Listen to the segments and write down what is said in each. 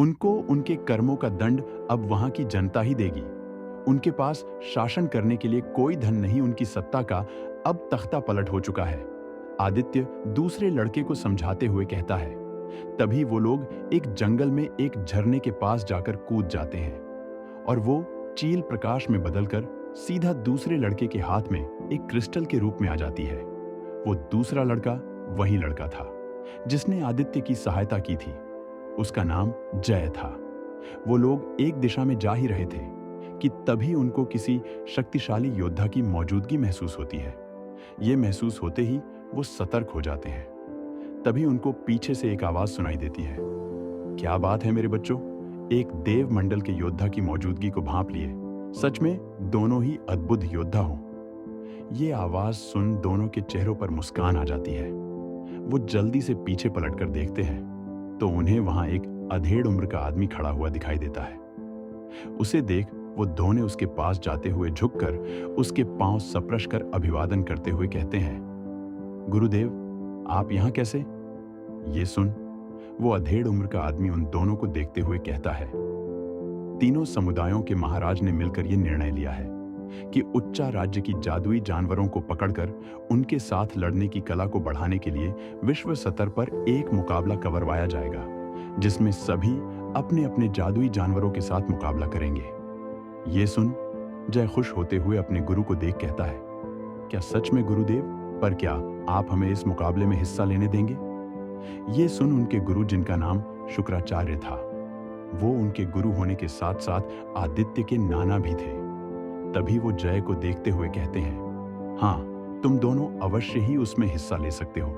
उनको उनके कर्मों का दंड अब वहां की जनता ही देगी। उनके पास शासन करने के लिए कोई धन नहीं, उनकी सत्ता का अब तख्ता पलट हो चुका है। आदित्य दूसरे लड़के को समझाते हुए कहता है। तभी वो लोग एक जंगल में एक झरने के पास जाकर कूद जाते हैं और वो चील प्रकाश में बदलकर सीधा दूसरे लड़के के हाथ में एक क्रिस्टल के रूप में आ जाती है। वो दूसरा लड़का वही लड़का था जिसने आदित्य की सहायता की थी। उसका नाम जय था। वो लोग एक दिशा में जा ही रहे थे कि तभी उनको किसी शक्तिशाली योद्धा की मौजूदगी महसूस होती है। ये महसूस होते ही वो सतर्क हो जाते हैं। तभी उनको पीछे से एक आवाज सुनाई देती है। क्या बात है मेरे बच्चों, एक देव मंडल के योद्धा की मौजूदगी को भांप लिए। सच में दोनों ही अद्भुत योद्धा हों। ये आवाज सुन दोनों के चेहरों पर मुस्कान आ जाती है। वो जल्दी से पीछे पलटकर देखते हैं तो उन्हें वहां एक अधेड़ उम्र का आदमी खड़ा हुआ दिखाई देता है। उसे देख वो दोनों उसके पास जाते हुए झुककर उसके पांव सप्रश कर अभिवादन करते हुए कहते हैं, गुरुदेव, आप यहां कैसे? ये सुन वो अधेड़ उम्र का आदमी उन दोनों को देखते हुए कहता है, तीनों समुदायों के महाराज ने मिलकर यह निर्णय लिया है कि उच्चा राज्य की जादुई जानवरों को पकड़कर उनके साथ लड़ने की कला को बढ़ाने के लिए विश्व स्तर पर एक मुकाबला करवाया जाएगा, जिसमें सभी अपने अपने जादुई जानवरों के साथ मुकाबला करेंगे। ये सुन जय खुश होते हुए अपने गुरु को देख कहता है, क्या सच में गुरुदेव? पर क्या आप हमें इस मुकाबले में हिस्सा लेने देंगे? ये सुन उनके गुरु, जिनका नाम शुक्राचार्य था, वो उनके गुरु होने के साथ साथ आदित्य के नाना भी थे। तभी वो जय को देखते हुए कहते हैं, हाँ, तुम दोनों अवश्य ही उसमें हिस्सा ले सकते हो।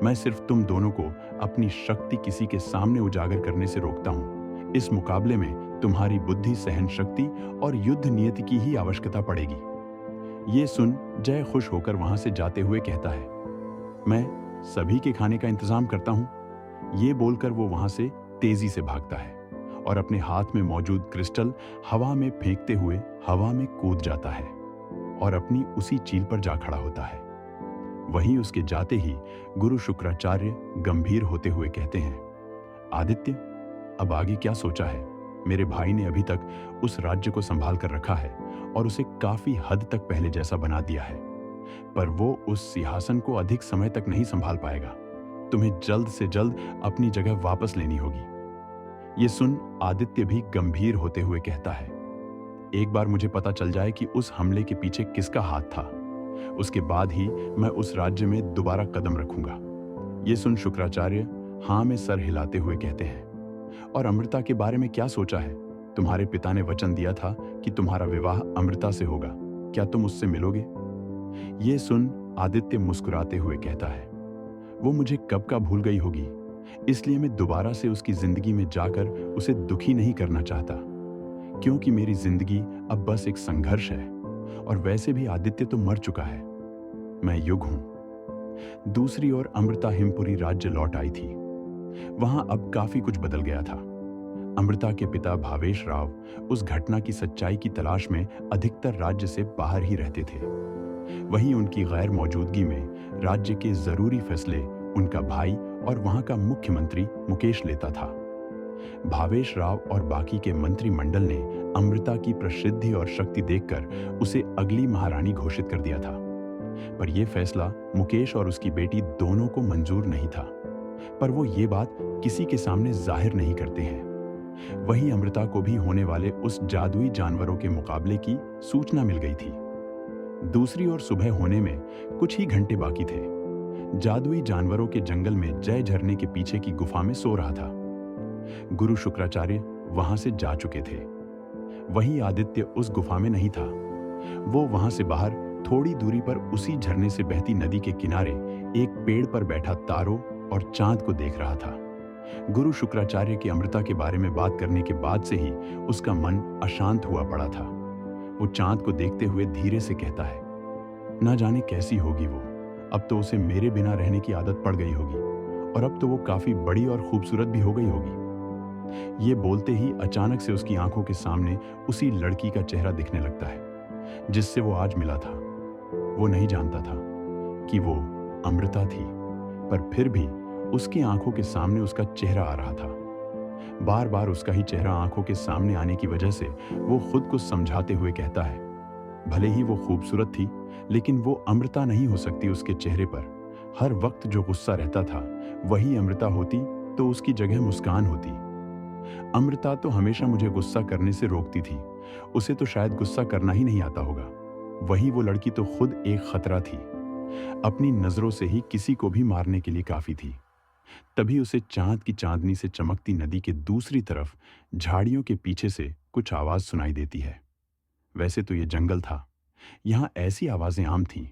मैं सिर्फ तुम दोनों को अपनी शक्ति किसी के सामने उजागर करने से रोकता हूं। इस मुकाबले में तुम्हारी बुद्धि, सहन शक्ति और युद्ध नीति की ही आवश्यकता पड़ेगी। ये सुन जय खुश होकर वहां से जाते हुए कहता है, मैं सभी के खाने का इंतजाम करता हूं। ये बोलकर वो वहां से तेजी से भागता है और अपने हाथ में मौजूद क्रिस्टल हवा में फेंकते हुए हवा में कूद जाता है और अपनी उसी चील पर जा खड़ा होता है। वहीं उसके जाते ही गुरु शुक्राचार्य गंभीर होते हुए कहते हैं, आदित्य, अब आगे क्या सोचा है? मेरे भाई ने अभी तक उस राज्य को संभाल कर रखा है और उसे काफी हद तक पहले जैसा बना दिया है, पर वो उस सिंहासन को अधिक समय तक नहीं संभाल पाएगा। तुम्हें जल्द से जल्द अपनी जगह वापस लेनी होगी। ये सुन आदित्य भी गंभीर होते हुए कहता है, एक बार मुझे पता चल जाए कि उस हमले के पीछे किसका हाथ था, उसके बाद ही मैं उस राज्य में दोबारा कदम रखूंगा। ये सुन शुक्राचार्य हाँ में सर हिलाते हुए कहते हैं, और अमृता के बारे में क्या सोचा है? तुम्हारे पिता ने वचन दिया था कि तुम्हारा विवाह अमृता से होगा, क्या तुम उससे मिलोगे? ये सुन आदित्य मुस्कुराते हुए कहता है, वो मुझे कब का भूल गई होगी, इसलिए मैं दोबारा से उसकी जिंदगी में जाकर उसे दुखी नहीं करना चाहता, क्योंकि मेरी जिंदगी अब बस एक संघर्ष है और वैसे भी आदित्य तो मर चुका है। मैं युग हूं। दूसरी ओर अमृता हिमपुरी राज्य लौट आई थी। वहां अब काफी कुछ बदल गया था। अमृता के पिता भावेश राव उस घटना की सच्चाई की तलाश में अधिकतर राज्य से बाहर ही रहते थे। वहीं उनकी गैर मौजूदगी में राज्य के जरूरी फैसले उनका भाई और वहां का मुख्यमंत्री मुकेश लेता था। भावेश राव और बाकी के मंत्रिमंडल ने अमृता की प्रसिद्धि और शक्ति देखकर उसे अगली महारानी घोषित कर दिया था, पर यह फैसला मुकेश और उसकी बेटी दोनों को मंजूर नहीं था, पर वो ये बात किसी के सामने जाहिर नहीं करते हैं। वहीं अमृता को भी होने वाले उस जादुई जानवरों के मुकाबले की सूचना मिल गई थी। दूसरी ओर सुबह होने में कुछ ही घंटे बाकी थे। जादुई जानवरों के जंगल में जय झरने के पीछे की गुफा में सो रहा था। गुरु शुक्राचार्य वहां से जा चुके थे। वहीं आदित्य उस गुफा में नहीं था। वो वहां से बाहर थोड़ी दूरी पर उसी झरने से बहती नदी के किनारे एक पेड़ पर बैठा तारों और चांद को देख रहा था। गुरु शुक्राचार्य की अमृता के बारे में बात करने के बाद से ही उसका मन अशांत हुआ पड़ा था। वो चांद को देखते हुए धीरे से कहता है, ना जाने कैसी होगी वो, अब तो उसे मेरे बिना रहने की आदत पड़ गई होगी और अब तो वो काफी बड़ी और खूबसूरत भी हो गई होगी। ये बोलते ही अचानक से उसकी आंखों के सामने उसी लड़की का चेहरा दिखने लगता है जिससे वो आज मिला था। वो नहीं जानता था कि वो अमृता थी, पर फिर भी उसकी आंखों के सामने उसका चेहरा आ रहा था। बार बार उसका ही चेहरा आंखों के सामने आने की वजह से वो खुद को समझाते हुए कहता है, भले ही वो खूबसूरत थी, लेकिन वो अमृता नहीं हो सकती। उसके चेहरे पर हर वक्त जो गुस्सा रहता था वही अमृता होती तो उसकी जगह मुस्कान होती। अमृता तो हमेशा मुझे गुस्सा करने से रोकती थी, उसे तो शायद गुस्सा करना ही नहीं आता होगा। वही वो लड़की तो खुद एक खतरा थी, अपनी नजरों से ही किसी को भी मारने के लिए काफी थी। तभी उसे चांद की चांदनी से चमकती नदी के दूसरी तरफ झाड़ियों के पीछे से कुछ आवाज सुनाई देती है। वैसे तो ये जंगल था, यहाँ ऐसी आवाजें आम थीं,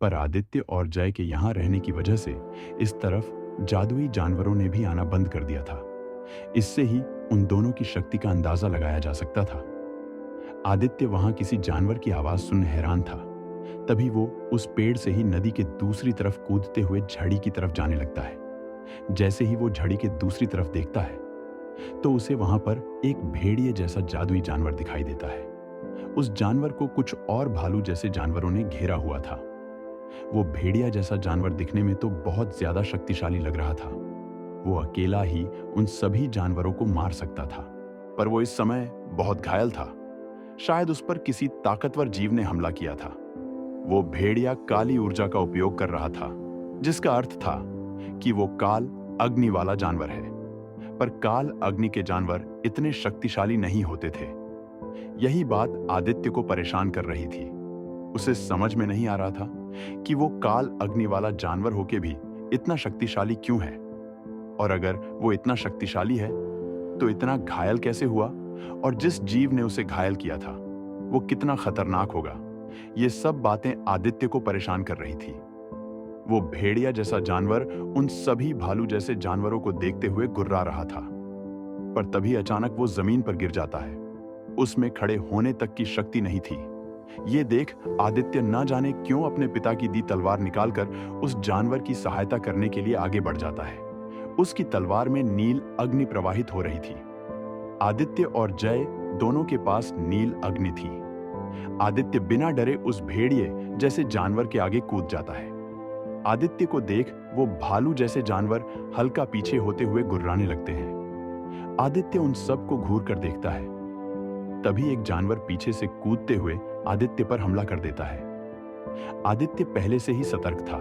पर आदित्य और जय के यहाँ रहने की वजह से इस तरफ जादुई जानवरों ने भी आना बंद कर दिया था। इससे ही उन दोनों की शक्ति का अंदाजा लगाया जा सकता था। आदित्य वहां किसी जानवर की आवाज सुन हैरान था। तभी वो उस पेड़ से ही नदी के दूसरी तरफ कूदते हुए झड़ी की तरफ जाने लगता है। जैसे ही वो झड़ी के दूसरी तरफ देखता है तो उसे वहां पर एक भेड़िए जैसा जादुई जानवर दिखाई देता है। उस जानवर को कुछ और भालू जैसे जानवरों ने घेरा हुआ था। वो भेड़िया जैसा जानवर दिखने में तो बहुत ज्यादा शक्तिशाली लग रहा था। वो अकेला ही उन सभी जानवरों को मार सकता था, पर वो इस समय बहुत घायल था। शायद उस पर किसी ताकतवर जीव ने हमला किया था। वो भेड़िया काली ऊर्जा का उपयोग कर रहा था, जिसका अर्थ था कि वो काल अग्नि वाला जानवर है। पर काल अग्नि के जानवर इतने शक्तिशाली नहीं होते थे। यही बात आदित्य को परेशान कर रही थी। उसे समझ में नहीं आ रहा था कि वो काल अग्नि वाला जानवर होके भी इतना शक्तिशाली क्यों है, और अगर वो इतना शक्तिशाली है तो इतना घायल कैसे हुआ, और जिस जीव ने उसे घायल किया था वो कितना खतरनाक होगा। ये सब बातें आदित्य को परेशान कर रही थी। वो भेड़िया जैसा जानवर उन सभी भालू जैसे जानवरों को देखते हुए गुर्रा रहा था, पर तभी अचानक वो जमीन पर गिर जाता है। उसमें खड़े होने तक की शक्ति नहीं थी। ये देख आदित्य न जाने क्यों अपने पिता की दी तलवार निकालकर उस जानवर की सहायता करने के लिए आगे बढ़ जाता है। उसकी तलवार में नील अग्नि प्रवाहित हो रही थी। आदित्य और जय दोनों के पास नील अग्नि थी। आदित्य बिना डरे उस भेड़िए जैसे जानवर के आगे कूद जाता है। आदित्य को देख वो भालू जैसे जानवर हल्का पीछे होते हुए गुर्राने लगते हैं। आदित्य उन सब को घूर कर देखता है। तभी एक जानवर पीछे से कूदते हुए आदित्य पर हमला कर देता है। आदित्य पहले से ही सतर्क था।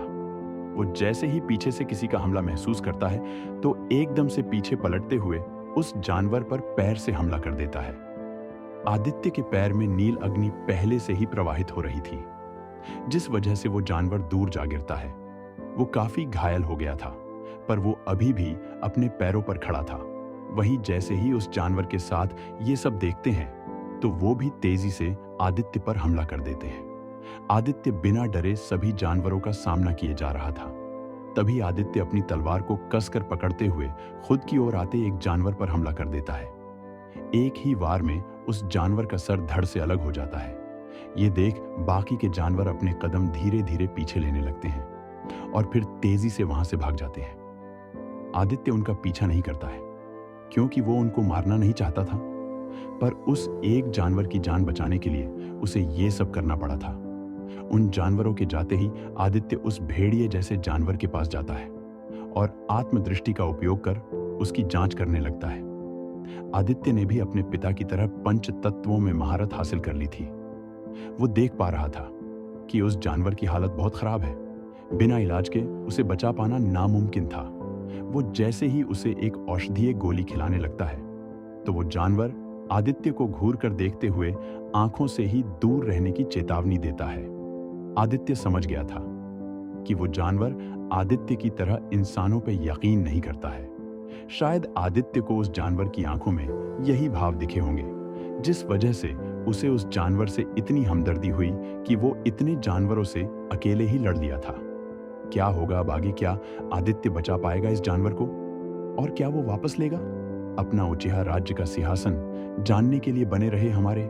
वो जैसे ही पीछे से किसी का हमला महसूस करता है तो एकदम से पीछे पलटते हुए उस जानवर पर पैर से हमला कर देता है। आदित्य के पैर में नील अग्नि पहले से ही प्रवाहित हो रही थी, जिस वजह से वो जानवर दूर जा गिरता है। वो काफी घायल हो गया था, पर वो अभी भी अपने पैरों पर खड़ा था। वहीं जैसे ही उस जानवर के साथ ये सब देखते हैं तो वो भी तेजी से आदित्य पर हमला कर देते हैं। आदित्य बिना डरे सभी जानवरों का सामना किए जा रहा था। तभी आदित्य अपनी तलवार को कसकर पकड़ते हुए खुद की ओर आते एक जानवर पर हमला कर देता है। एक ही वार में उस जानवर का सर धड़ से अलग हो जाता है। ये देख बाकी के जानवर अपने कदम धीरे धीरे पीछे लेने लगते हैं और फिर तेजी से वहां से भाग जाते हैं। आदित्य उनका पीछा नहीं करता है, क्योंकि वो उनको मारना नहीं चाहता था, पर उस एक जानवर की जान बचाने के लिए उसे ये सब करना पड़ा था। उन जानवरों के जाते ही आदित्य उस भेड़िए जैसे जानवर के पास जाता है और आत्मदृष्टि का उपयोग कर उसकी जांच करने लगता है। आदित्य ने भी अपने पिता की तरह पंच तत्वों में महारत हासिल कर ली थी। वो देख पा रहा था कि उस जानवर की हालत बहुत खराब है। बिना इलाज के उसे बचा पाना नामुमकिन था। वो जैसे ही उसे एक औषधीय गोली खिलाने लगता है तो वो जानवर आदित्य को घूर कर देखते हुए आंखों से ही दूर रहने की चेतावनी देता है। आदित्य समझ गया था कि वो जानवर आदित्य की तरह इंसानों पर यकीन नहीं करता है। शायद आदित्य को उस जानवर की आंखों में यही भाव दिखे होंगे, जिस वजह से उसे उस जानवर से इतनी हमदर्दी हुई कि वो इतने जानवरों से अकेले ही लड़ लिया था। क्या होगा अब आगे? क्या आदित्य बचा पाएगा इस जानवर को, और क्या वो वापस लेगा अपना उचिहा राज्य का सिंहासन? जानने के लिए बने रहे हमारे